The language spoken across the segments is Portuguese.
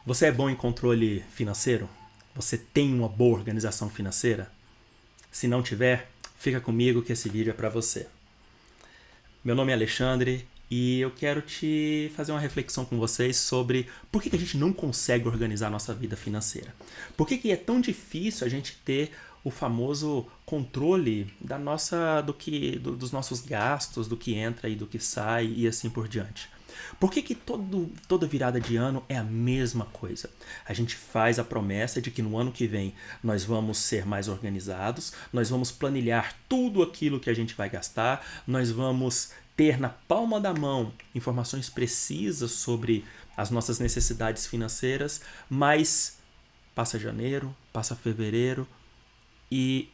Você é bom em controle financeiro? Você tem uma boa organização financeira? Se não tiver, fica comigo que esse vídeo é para você. Meu nome é Alexandre e eu quero te fazer uma reflexão com vocês sobre por que a gente não consegue organizar a nossa vida financeira. Por que é tão difícil a gente ter o famoso controle dos nossos gastos, do que entra e do que sai e assim por diante. Por que toda virada de ano é a mesma coisa? A gente faz a promessa de que no ano que vem nós vamos ser mais organizados, nós vamos planilhar tudo aquilo que a gente vai gastar, nós vamos ter na palma da mão informações precisas sobre as nossas necessidades financeiras, mas passa janeiro, passa fevereiro e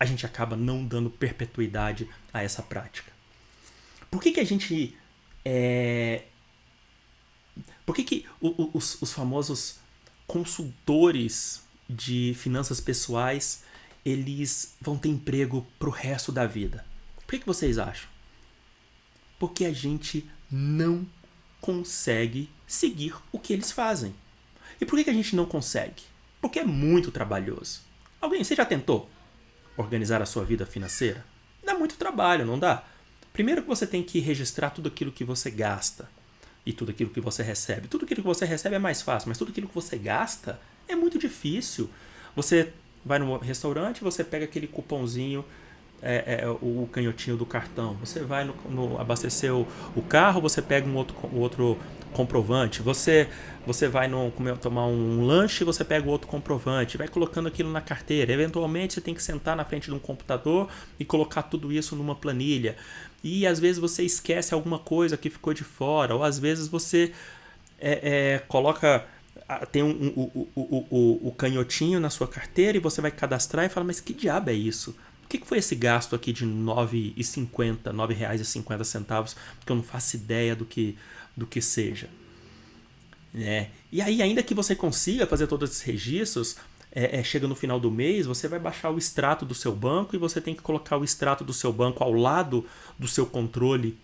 a gente acaba não dando perpetuidade a essa prática. Por que a gente Por que os famosos consultores de finanças pessoais eles vão ter emprego pro resto da vida? Por que vocês acham? Porque a gente não consegue seguir o que eles fazem. E por que a gente não consegue? Porque é muito trabalhoso. Você já tentou organizar a sua vida financeira? Dá muito trabalho, não dá? Primeiro que você tem que registrar tudo aquilo que você gasta e tudo aquilo que você recebe. Tudo aquilo que você recebe é mais fácil, mas tudo aquilo que você gasta é muito difícil. Você vai no restaurante, você pega aquele cupomzinho, o canhotinho do cartão. Você vai no abastecer o carro, você pega um outro comprovante. Você vai tomar um lanche, você pega o outro comprovante. Vai colocando aquilo na carteira. Eventualmente você tem que sentar na frente de um computador e colocar tudo isso numa planilha. E às vezes você esquece alguma coisa que ficou de fora, ou às vezes você coloca... Tem o canhotinho na sua carteira e você vai cadastrar e fala, mas que diabo é isso? O que foi esse gasto aqui de R$ 9,50, R$ 9,50, porque eu não faço ideia do que seja. E aí, ainda que você consiga fazer todos esses registros, chega no final do mês, você vai baixar o extrato do seu banco e você tem que colocar o extrato do seu banco ao lado do seu controle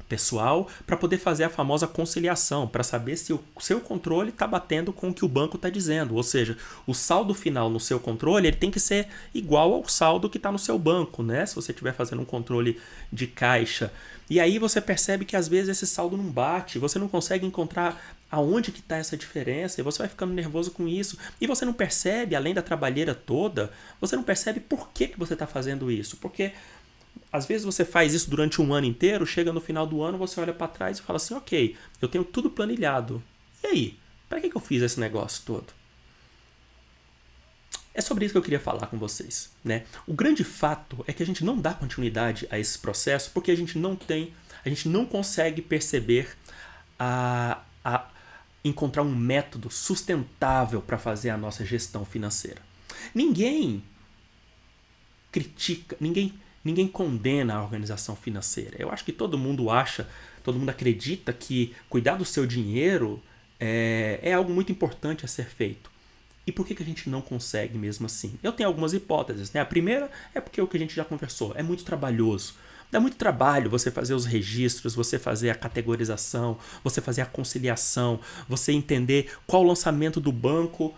pessoal para poder fazer a famosa conciliação, para saber se o seu controle está batendo com o que o banco está dizendo. Ou seja, o saldo final no seu controle ele tem que ser igual ao saldo que está no seu banco, né? Se você estiver fazendo um controle de caixa. E aí você percebe que às vezes esse saldo não bate, você não consegue encontrar aonde que está essa diferença e você vai ficando nervoso com isso. E você não percebe, além da trabalheira toda, você não percebe por que você está fazendo isso. Porque às vezes você faz isso durante um ano inteiro, chega no final do ano, você olha para trás e fala assim, ok, eu tenho tudo planilhado. E aí? Para que eu fiz esse negócio todo? É sobre isso que eu queria falar com vocês, né? O grande fato é que a gente não dá continuidade a esse processo porque a gente não consegue perceber encontrar um método sustentável para fazer a nossa gestão financeira. Ninguém critica, ninguém condena a organização financeira. Eu acho que todo mundo acredita que cuidar do seu dinheiro é algo muito importante a ser feito. E por que a gente não consegue mesmo assim? Eu tenho algumas hipóteses, né? A primeira é porque o que a gente já conversou, é muito trabalhoso. Dá muito trabalho você fazer os registros, você fazer a categorização, você fazer a conciliação, você entender qual lançamento do banco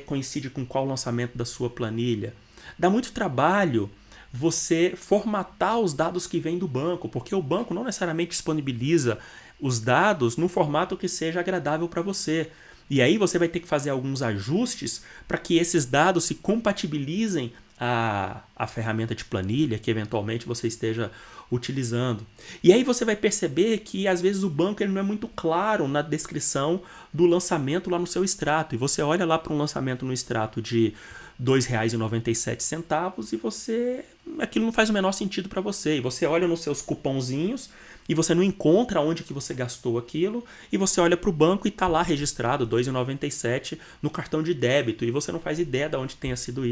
coincide com qual lançamento da sua planilha. Dá muito trabalho você formatar os dados que vêm do banco, porque o banco não necessariamente disponibiliza os dados num formato que seja agradável para você. E aí você vai ter que fazer alguns ajustes para que esses dados se compatibilizem à ferramenta de planilha que eventualmente você esteja utilizando. E aí você vai perceber que às vezes o banco ele não é muito claro na descrição do lançamento lá no seu extrato. E você olha lá para um lançamento no extrato de R$ 2,97 e aquilo não faz o menor sentido para você. E você olha nos seus cupomzinhos e você não encontra onde que você gastou aquilo, e você olha para o banco e está lá registrado R$ 2,97 no cartão de débito, e você não faz ideia de onde tenha sido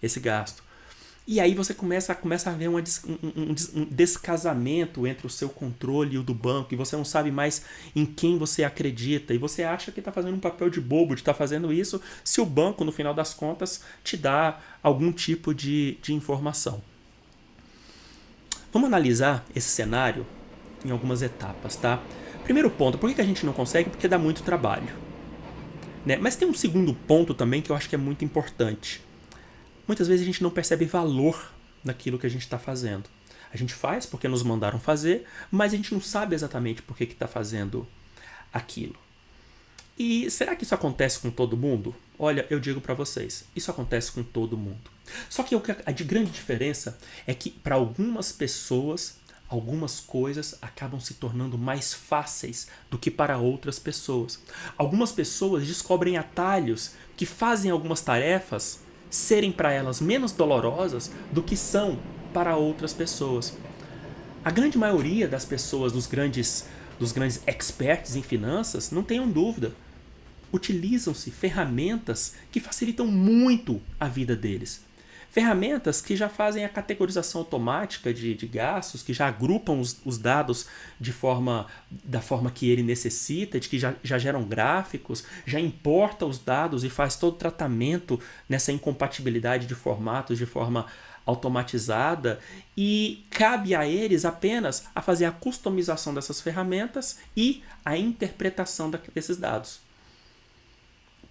esse gasto. E aí você começa a ver um descasamento entre o seu controle e o do banco, e você não sabe mais em quem você acredita, e você acha que está fazendo um papel de bobo de estar fazendo isso, se o banco, no final das contas, te dá algum tipo de informação. Vamos analisar esse cenário em algumas etapas, tá? Primeiro ponto, por que a gente não consegue? Porque dá muito trabalho. né? Mas tem um segundo ponto também que eu acho que é muito importante. Muitas vezes a gente não percebe valor naquilo que a gente está fazendo. A gente faz porque nos mandaram fazer, mas a gente não sabe exatamente por que está fazendo aquilo. E será que isso acontece com todo mundo? Olha, eu digo para vocês, isso acontece com todo mundo. Só que a de grande diferença é que para algumas pessoas, algumas coisas acabam se tornando mais fáceis do que para outras pessoas. Algumas pessoas descobrem atalhos que fazem algumas tarefas serem para elas menos dolorosas do que são para outras pessoas. A grande maioria das pessoas, dos grandes experts em finanças, não tenham dúvida, utilizam-se ferramentas que facilitam muito a vida deles. Ferramentas que já fazem a categorização automática de gastos, que já agrupam os dados da forma que ele necessita, de que já geram gráficos, já importa os dados e faz todo o tratamento nessa incompatibilidade de formatos de forma automatizada, e cabe a eles apenas a fazer a customização dessas ferramentas e a interpretação desses dados.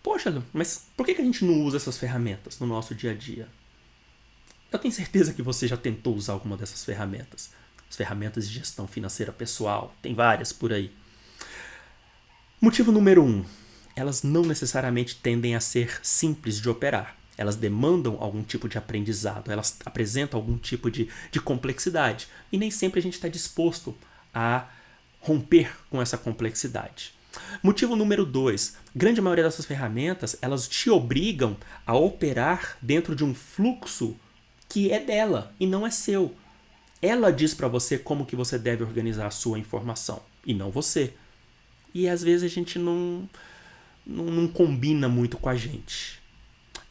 Poxa, mas por que a gente não usa essas ferramentas no nosso dia a dia? Eu tenho certeza que você já tentou usar alguma dessas ferramentas. As ferramentas de gestão financeira pessoal, tem várias por aí. Motivo número 1. Elas não necessariamente tendem a ser simples de operar. Elas demandam algum tipo de aprendizado, elas apresentam algum tipo de complexidade. E nem sempre a gente está disposto a romper com essa complexidade. Motivo número 2. Grande maioria dessas ferramentas, elas te obrigam a operar dentro de um fluxo que é dela e não é seu. Ela diz para você como que você deve organizar a sua informação e não você. E às vezes a gente não combina muito com a gente.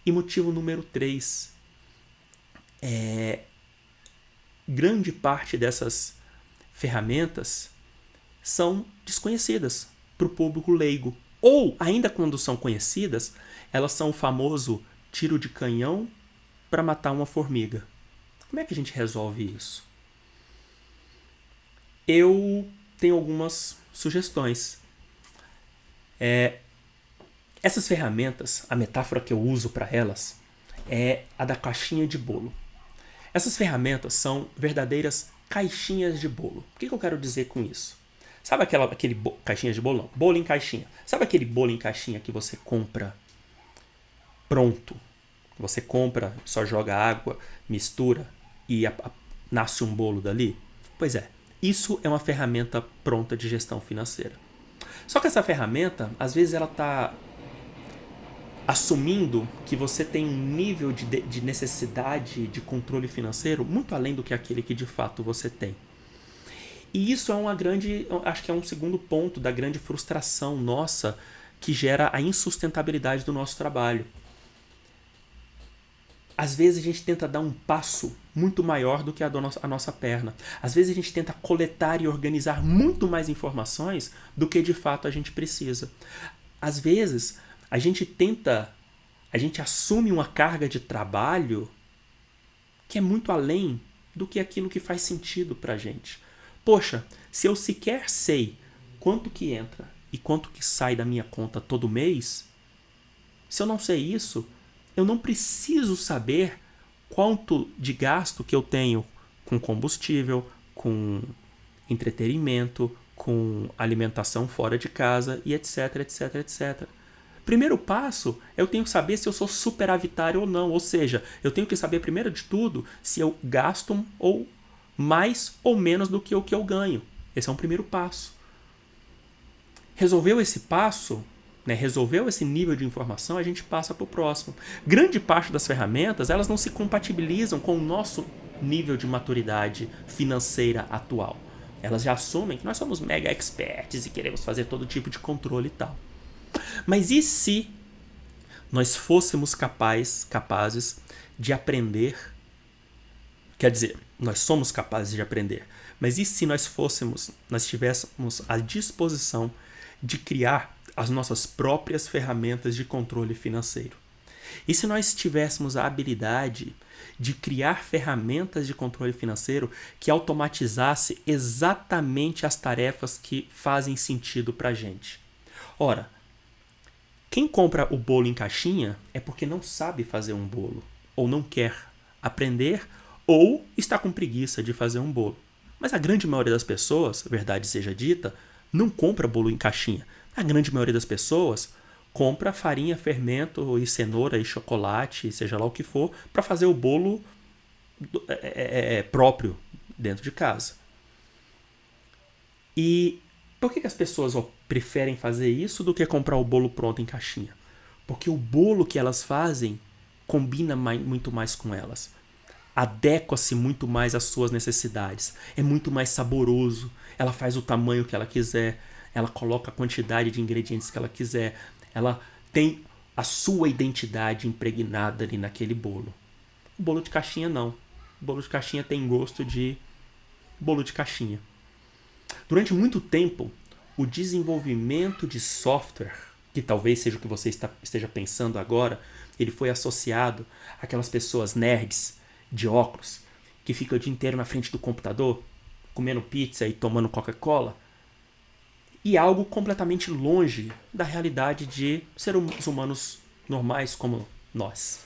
E motivo número 3. Grande parte dessas ferramentas são desconhecidas para o público leigo. Ou, ainda quando são conhecidas, elas são o famoso tiro de canhão para matar uma formiga. Como é que a gente resolve isso? Eu tenho algumas sugestões. Essas ferramentas, a metáfora que eu uso para elas é a da caixinha de bolo. Essas ferramentas são verdadeiras caixinhas de bolo. O que eu quero dizer com isso? Sabe aquele caixinha de bolão? Bolo em caixinha. Sabe aquele bolo em caixinha que você compra pronto? Você compra, só joga água, mistura e nasce um bolo dali? Pois é, isso é uma ferramenta pronta de gestão financeira. Só que essa ferramenta, às vezes ela está assumindo que você tem um nível de necessidade de controle financeiro muito além do que aquele que de fato você tem. E isso acho que é um segundo ponto da grande frustração nossa que gera a insustentabilidade do nosso trabalho. Às vezes a gente tenta dar um passo muito maior do que a nossa perna. Às vezes a gente tenta coletar e organizar muito mais informações do que de fato a gente precisa. Às vezes a gente assume uma carga de trabalho que é muito além do que aquilo que faz sentido pra gente. Poxa, se eu sequer sei quanto que entra e quanto que sai da minha conta todo mês, se eu não sei isso, eu não preciso saber quanto de gasto que eu tenho com combustível, com entretenimento, com alimentação fora de casa e etc, etc, etc. Primeiro passo, eu tenho que saber se eu sou superavitário ou não, ou seja, eu tenho que saber primeiro de tudo se eu gasto ou mais ou menos do que o que eu ganho. Esse é um primeiro passo. Resolveu esse passo, resolveu esse nível de informação, a gente passa para o próximo. Grande parte das ferramentas, elas não se compatibilizam com o nosso nível de maturidade financeira atual. Elas já assumem que nós somos mega experts e queremos fazer todo tipo de controle e tal. Mas e se nós fôssemos capazes de aprender? Quer dizer, nós somos capazes de aprender, mas e se nós tivéssemos a disposição de criar as nossas próprias ferramentas de controle financeiro? E se nós tivéssemos a habilidade de criar ferramentas de controle financeiro que automatizasse exatamente as tarefas que fazem sentido para a gente? Ora, Quem compra o bolo em caixinha é porque não sabe fazer um bolo, ou não quer aprender, ou está com preguiça de fazer um bolo. Mas a grande maioria das pessoas, verdade seja dita, não compra bolo em caixinha. A grande maioria das pessoas compra farinha, fermento e cenoura e chocolate, seja lá o que for, para fazer o bolo próprio dentro de casa. E por que as pessoas preferem fazer isso do que comprar o bolo pronto em caixinha? Porque o bolo que elas fazem combina muito mais com elas. Adequa-se muito mais às suas necessidades. É muito mais saboroso. Ela faz o tamanho que ela quiser. Ela coloca a quantidade de ingredientes que ela quiser. Ela tem a sua identidade impregnada ali naquele bolo. O bolo de caixinha não. O bolo de caixinha tem gosto de bolo de caixinha. Durante muito tempo, o desenvolvimento de software, que talvez seja o que você esteja pensando agora, ele foi associado àquelas pessoas nerds de óculos que ficam o dia inteiro na frente do computador, comendo pizza e tomando Coca-Cola, e algo completamente longe da realidade de seres humanos normais como nós.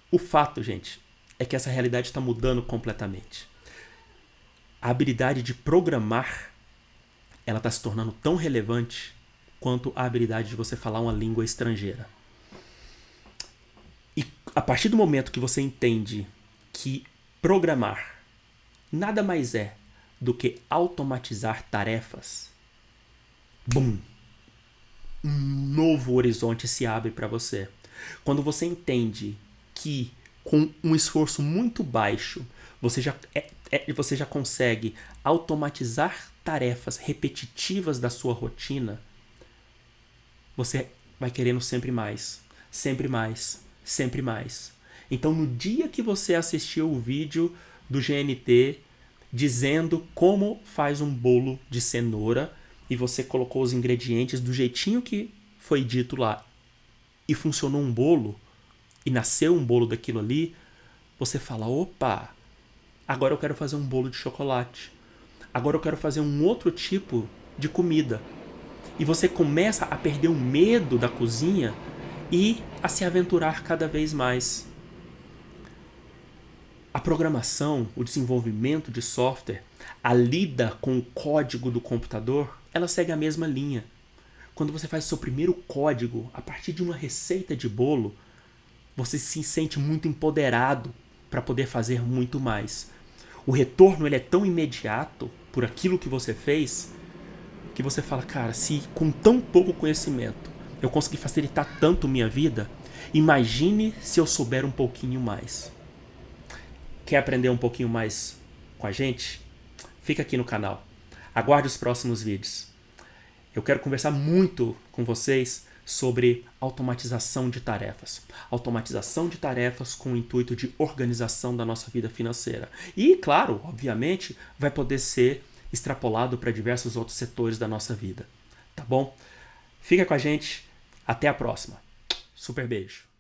O fato, gente, é que essa realidade está mudando completamente. A habilidade de programar, ela está se tornando tão relevante quanto a habilidade de você falar uma língua estrangeira. E a partir do momento que você entende que programar nada mais é do que automatizar tarefas, bum! Um novo horizonte se abre para você. Quando você entende que com um esforço muito baixo você já consegue automatizar tarefas repetitivas da sua rotina, você vai querendo sempre mais, sempre mais, sempre mais. Então, no dia que você assistiu o vídeo do GNT dizendo como faz um bolo de cenoura e você colocou os ingredientes do jeitinho que foi dito lá e funcionou um bolo e nasceu um bolo daquilo ali, você fala, opa, agora eu quero fazer um bolo de chocolate. Agora eu quero fazer um outro tipo de comida. E você começa a perder o medo da cozinha e a se aventurar cada vez mais. A programação, o desenvolvimento de software, a lida com o código do computador, ela segue a mesma linha. Quando você faz seu primeiro código a partir de uma receita de bolo, você se sente muito empoderado para poder fazer muito mais. O retorno ele é tão imediato por aquilo que você fez que você fala, cara, se com tão pouco conhecimento eu consegui facilitar tanto minha vida, imagine se eu souber um pouquinho mais. Quer aprender um pouquinho mais com a gente? Fica aqui no canal. Aguarde os próximos vídeos. Eu quero conversar muito com vocês sobre automatização de tarefas. Automatização de tarefas com o intuito de organização da nossa vida financeira. E, claro, obviamente, vai poder ser extrapolado para diversos outros setores da nossa vida. Tá bom? Fica com a gente. Até a próxima. Super beijo.